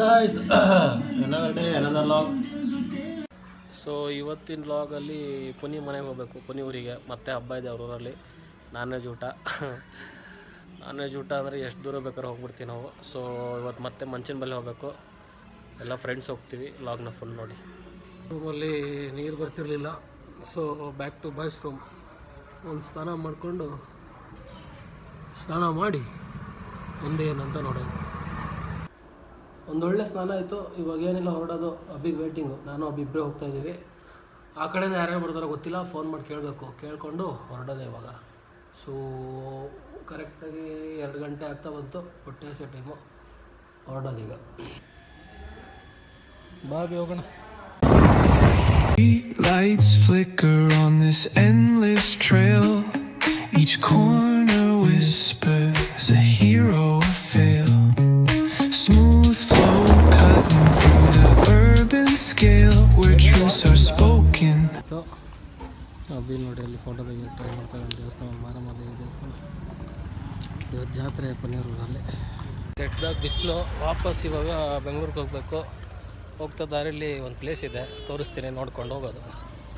Guys another day another log. So ಇವತ್ತಿನ ಲಾಗಲ್ಲಿ ಪುನಿ ಮನೆಗೆ ಹೋಗಬೇಕು, ಪುನಿ ಊರಿಗೆ. ಮತ್ತೆ ಹಬ್ಬ ಇದೆ ಅವ್ರ ಊರಲ್ಲಿ. ನಾನ್ ವೆಜ್ ಊಟ ಅಂದರೆ ಎಷ್ಟು ದೂರ ಬೇಕಾದ್ರೆ ಹೋಗ್ಬಿಡ್ತೀವಿ ನಾವು. ಸೊ ಇವತ್ತು ಮತ್ತೆ ಮಂಚಿನ ಬಲ್ಲಿ ಹೋಗಬೇಕು, ಎಲ್ಲ ಫ್ರೆಂಡ್ಸ್ ಹೋಗ್ತೀವಿ. ಲಾಗ್ನ ಫುಲ್ ನೋಡಿ. ರೂಮಲ್ಲಿ ನೀರು ಬರ್ತಿರಲಿಲ್ಲ, so back to boys room. ಒಂದು ಸ್ನಾನ ಮಾಡಿ ಮುಂದೆ ಏನಂತ ನೋಡೋದು. ಒಂದೊಳ್ಳೆ ಸ್ನಾನ ಆಯಿತು. ಇವಾಗ ಏನಿಲ್ಲ, ಹೊರಡೋದು. ಅಬ್ಬಿಗೆ ವೇಟಿಂಗು. ನಾನು ಇಬ್ಬರೇ ಹೋಗ್ತಾಯಿದ್ದೀವಿ. ಆ ಕಡೆಯಿಂದ ಯಾರ್ಯಾರು ಬರ್ತಾರೋ ಗೊತ್ತಿಲ್ಲ, ಫೋನ್ ಮಾಡಿ ಕೇಳಿಕೊಂಡು ಹೊರಡೋದೆ ಇವಾಗ. ಸೊ ಕರೆಕ್ಟಾಗಿ 2 ಗಂಟೆ ಆಗ್ತಾ ಬಂತು, ಹೊಟ್ಟೆ ಹಸೆ ಟೈಮು. ಹೊರಡೋದೀಗ. ಬಾಬಿ ಹೋಗೋಣ. Lights flicker on this endless trail. Each corner whispers a hero or fail. Smooth flow cutting through the urban scale where truths are spoken. ಅಬ್ಬಿ ನೋಡಿ, ಅಲ್ಲಿ ಫೋಟೋ ತೆಗೆದು ಟ್ರೈ ಮಾಡ್ತಾರೆ. ದೇವಸ್ಥಾನ, ಮಾರಮ್ಮ ದೇವಿ ದೇವಸ್ಥಾನ. ಇವತ್ತು ಜಾತ್ರೆ ಪನ್ನೀರೂರಲ್ಲಿ. ಕೆಟ್ಟದಾಗ ಬಿಸಿಲು. ವಾಪಸ್ ಇವಾಗ ಬೆಂಗಳೂರಿಗೆ ಹೋಗಬೇಕು. ಹೋಗ್ತಾ ದಾರಿಲಿ ಒಂದು ಪ್ಲೇಸ್ ಇದೆ, ತೋರಿಸ್ತೀನಿ, ನೋಡ್ಕೊಂಡು ಹೋಗೋದು.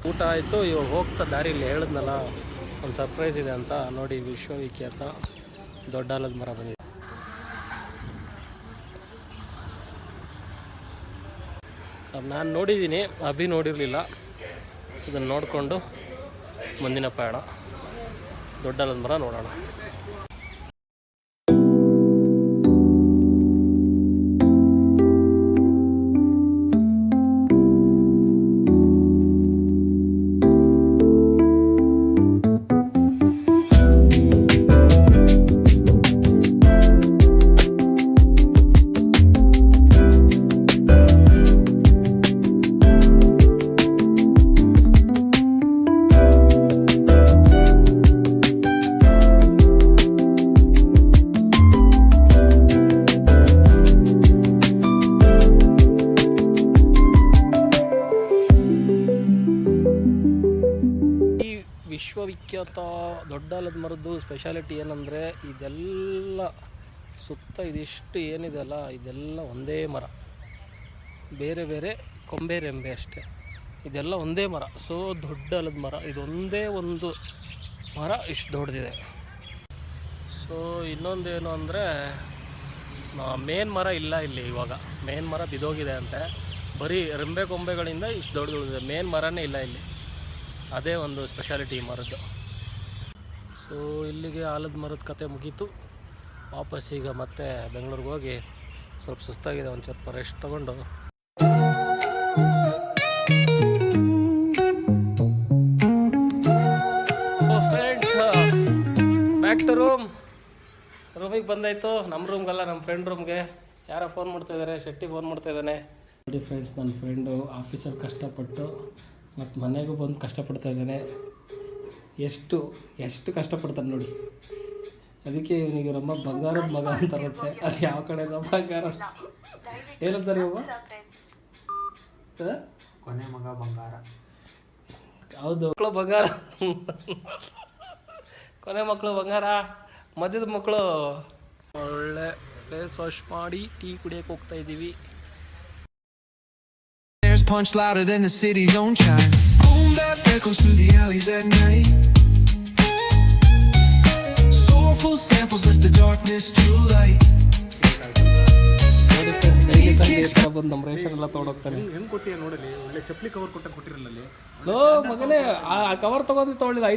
ಊಟ ಆಯಿತು. ಇವಾಗ ಹೋಗ್ತಾ ದಾರಿಲಿ ಹೇಳಿದ್ನಲ್ಲ ಒಂದು ಸರ್ಪ್ರೈಸ್ ಇದೆ ಅಂತ. ನೋಡಿ, ವಿಶ್ವವಿಖ್ಯಾತ ದೊಡ್ಡ ಆಲದ ಮರ ಬಂದಿದೆ. ನಾನು ನೋಡಿದ್ದೀನಿ, ಅಭಿ ನೋಡಿರಲಿಲ್ಲ. ಇದನ್ನು ನೋಡಿಕೊಂಡು ಮುಂದಿನ ಪಯಣ ದೊಡ್ಡ ಆಲದ ಮರ ನೋಡೋಣ. ವಿಶ್ವವಿಖ್ಯಾತ ದೊಡ್ಡ ಆಲದ ಮರದ್ದು ಸ್ಪೆಷಾಲಿಟಿ ಏನಂದರೆ, ಇದೆಲ್ಲ ಸುತ್ತ ಇದಿಷ್ಟು ಏನಿದೆಯಲ್ಲ, ಇದೆಲ್ಲ ಒಂದೇ ಮರ. ಬೇರೆ ಬೇರೆ ಕೊಂಬೆ ರೆಂಬೆ ಅಷ್ಟೇ. ಇದೆಲ್ಲ ಒಂದೇ ಮರ. ಸೊ ದೊಡ್ಡ ಆಲದ ಮರ ಇದೊಂದೇ ಒಂದು ಮರ ಇಷ್ಟು ದೊಡ್ಡದಿದೆ. ಸೊ ಇನ್ನೊಂದೇನು ಅಂದರೆ, ಮೇನ್ ಮರ ಇಲ್ಲ ಇಲ್ಲಿ. ಇವಾಗ ಮೇನ್ ಮರ ಬಿದ್ದೋಗಿದೆ ಅಂತೆ. ಬರೀ ರೆಂಬೆ ಕೊಂಬೆಗಳಿಂದ ಇಷ್ಟು ದೊಡ್ಡದಿದೆ. ಮೇನ್ ಮರನೇ ಇಲ್ಲ ಇಲ್ಲಿ. ಅದೇ ಒಂದು ಸ್ಪೆಷಾಲಿಟಿ ಈ ಮರದ್ದು. ಸೊ ಇಲ್ಲಿಗೆ ಆಲದ ಮರದ ಕತೆ ಮುಗೀತು. ವಾಪಸ್ ಈಗ ಮತ್ತೆ ಬೆಂಗಳೂರಿಗೆ ಹೋಗಿ ಸ್ವಲ್ಪ ಸುಸ್ತಾಗಿದೆ, ಒಂದು ಸ್ವಲ್ಪ ರೆಸ್ಟ್ ತೊಗೊಂಡು ಫ್ರೆಂಡ್ಸ್ ಬ್ಯಾಕ್ ಟು ರೂಮಿಗೆ ಬಂದಾಯಿತು. ನಮ್ಮ ರೂಮ್ಗಲ್ಲ, ನಮ್ಮ ಫ್ರೆಂಡ್ ರೂಮ್ಗೆ. ಯಾರೋ ಫೋನ್ ಮಾಡ್ತಾಯಿದ್ದಾರೆ, ಶೆಟ್ಟಿ ಫೋನ್ ಮಾಡ್ತಾಯಿದ್ದಾನೆ. ನೋಡಿ ಫ್ರೆಂಡ್ಸ್, ನನ್ನ ಫ್ರೆಂಡು ಆಫೀಸಲ್ಲಿ ಕಷ್ಟಪಟ್ಟು ಮತ್ತು ಮನೆಗೂ ಬಂದು ಕಷ್ಟಪಡ್ತಾ ಇದ್ದಾನೆ. ಎಷ್ಟು ಕಷ್ಟಪಡ್ತಾನೆ ನೋಡಿ. ಅದಕ್ಕೆ ಇವನಿಗೆ ನಮ್ಮ ಬಂಗಾರದ ಮಗ ಅಂತ ಇರುತ್ತೆ. ಅದು ಯಾವ ಕಡೆ ಬಂಗಾರ ಏನಂತಾರೆ ಇವಾಗ? ಕೊನೆ ಮಗ ಬಂಗಾರ. ಹೌದು, ಮಕ್ಕಳು ಬಂಗಾರ. ಕೊನೆ ಮಕ್ಕಳು ಬಂಗಾರ, ಮಧ್ಯದ ಮಕ್ಕಳು. ಒಳ್ಳೆ ಫೇಸ್ ವಾಶ್ ಮಾಡಿ ಟೀ ಕುಡಿಯೋಕೆ ಹೋಗ್ತಾ ಇದ್ದೀವಿ. Punch louder than the city's own chime. Boom that echoes through the alleys at night. Soulful samples lift the darkness to light. ಬಂದು ನಮ್ಮ ರೇಷನ್ ಎಲ್ಲ ತೊಗೊಂಡೋಗ್ತಾನೆ. ಹೆಂಗ್ ಕೊಟ್ಟಿಯ ನೋಡಲಿ, ಒಳ್ಳೆ ಚಪ್ಪಲಿ ಕವರ್ ಕೊಟ್ಟಿರಲ್ಲ. ಲೋ ಮಗನೇ, ಆ ಕವರ್ ತೊಗೊಂಡು ತೊಗೊಳ್ಳಿಲ್ಲ.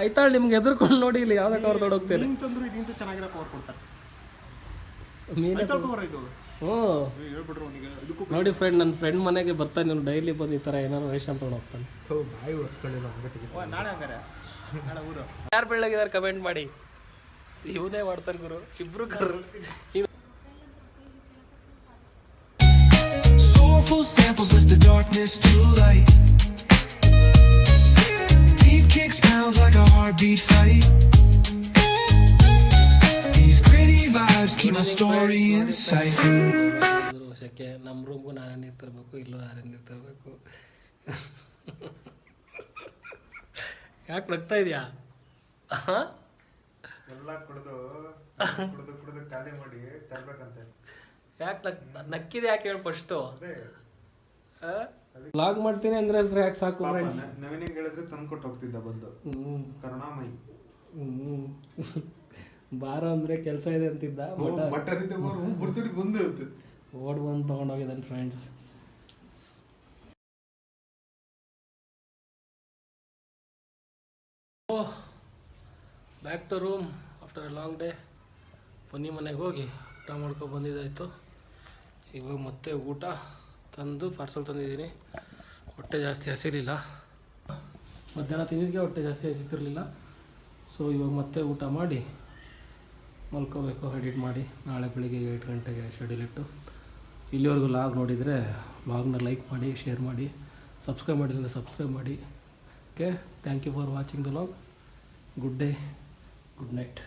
ಐತಾಳೆ ನಿಮ್ಗೆ ಎದುರ್ಕೊಂಡು ನೋಡಿ, ಇಲ್ಲಿ ಯಾವ್ದು ಕವರ್ ತೊಗೊಂಡೋಗ್ತೇನೆ. ತಂದ್ರು ಇದಿಂತೂ ಚೆನ್ನಾಗಿರೋ ಕವರ್ ಕೊಡ್ತಾರೆ. ಕವರ್ ಇದು. ಹ್ಞೂ ನೋಡಿ ಫ್ರೆಂಡ್, ನನ್ನ ಫ್ರೆಂಡ್ ಮನೆಗೆ ಬರ್ತಾನೆ. ನೀವು ಡೈಲಿ ಬಂದು ಈ ಥರ ಏನಾದ್ರು ರೇಷನ್ ತೊಗೊಂಡು ಹೋಗ್ತಾನೆ. ಯಾರು ಬೆಳ್ಳಗಿದ್ದಾರೆ ಕಮೆಂಟ್ ಮಾಡಿ. ಇವನೇ ಮಾಡ್ತಾನೆ ಗುರು, ಇಬ್ರು ಕರು. Soulful samples lift the darkness to light. Deep kicks pound like a heartbeat fight. These gritty vibes keep my story in sight. ವರ್ಷಕ್ಕೆ ನಮ್ಮ ರೂಮ್ಗೂ ನಾನೇ ನೀರು ತರಬೇಕು, ಇಲ್ಲೂ ನಾನೇ ನೀರು ತರಬೇಕು. ಯಾಕೆ ನಗ್ತಾ ಇದೆಯಾ? ಎಲ್ಲ ಕುಡಿದು ಖಾಲಿ ಮಾಡಿ ತರಬೇಕಂತೆ. ಯಾಕೆ ನಕ್ಕಿದೆ ಯಾಕೆ ಹೇಳಿ ಫಸ್ಟು ಲಾಗ್ ಮಾಡ್ತೀನಿ ಅಂದರೆ ಯಾಕೆ ಸಾಕು ಫ್ರೆಂಡ್ಸ್. ನವೀನಿಗೆ ಹೇಳಿದ್ರೆ ತಂದ್ಕೊಟ್ಟು ಹೋಗ್ತಿದ್ದ ಬಂದು ಕರುಣಾಮಯಿ ಬಾರೋ ಅಂದರೆ ಕೆಲಸ ಇದೆ ಅಂತಿದ್ದ ಬಟ್ಟರ್ ಬರ್ತಡಿ ಬಂದು ಓಡ್ ಬಂದು ತೊಗೊಂಡೋಗಿದ್ದಾನೆ friends. Oh back to room after a long day. Ponni ಮನೆಗೆ ಹೋಗಿ ಊಟ ಮಾಡ್ಕೊಂಡು ಬಂದಿದ್ದಾಯಿತು. ಇವಾಗ ಮತ್ತೆ ಊಟ ತಂದು ಪಾರ್ಸಲ್ ತಂದಿದ್ದೀನಿ. ಹೊಟ್ಟೆ ಜಾಸ್ತಿ ಹಸಿಲಿಲ್ಲ, ಮಧ್ಯಾಹ್ನ ತಿಂದಿದ್ದಕ್ಕೆ ಹೊಟ್ಟೆ ಜಾಸ್ತಿ ಹಸಿತಿರಲಿಲ್ಲ. ಸೊ ಇವಾಗ ಮತ್ತೆ ಊಟ ಮಾಡಿ ಮಲ್ಕೋಬೇಕು, ಎಡಿಟ್ ಮಾಡಿ ನಾಳೆ ಬೆಳಿಗ್ಗೆ 8 ಗಂಟೆಗೆ ಶೆಡ್ಯೂಲ್ ಇಟ್ಟು. ಇಲ್ಲಿವರೆಗೂ ಲಾಗ್ ನೋಡಿದರೆ ಲಾಗ್ನ ಲೈಕ್ ಮಾಡಿ, ಶೇರ್ ಮಾಡಿ, ಸಬ್ಸ್ಕ್ರೈಬ್ ಮಾಡಿದ್ರೆ ಸಬ್ಸ್ಕ್ರೈಬ್ ಮಾಡಿ. Okay, thank you for watching the vlog. Good day, good night.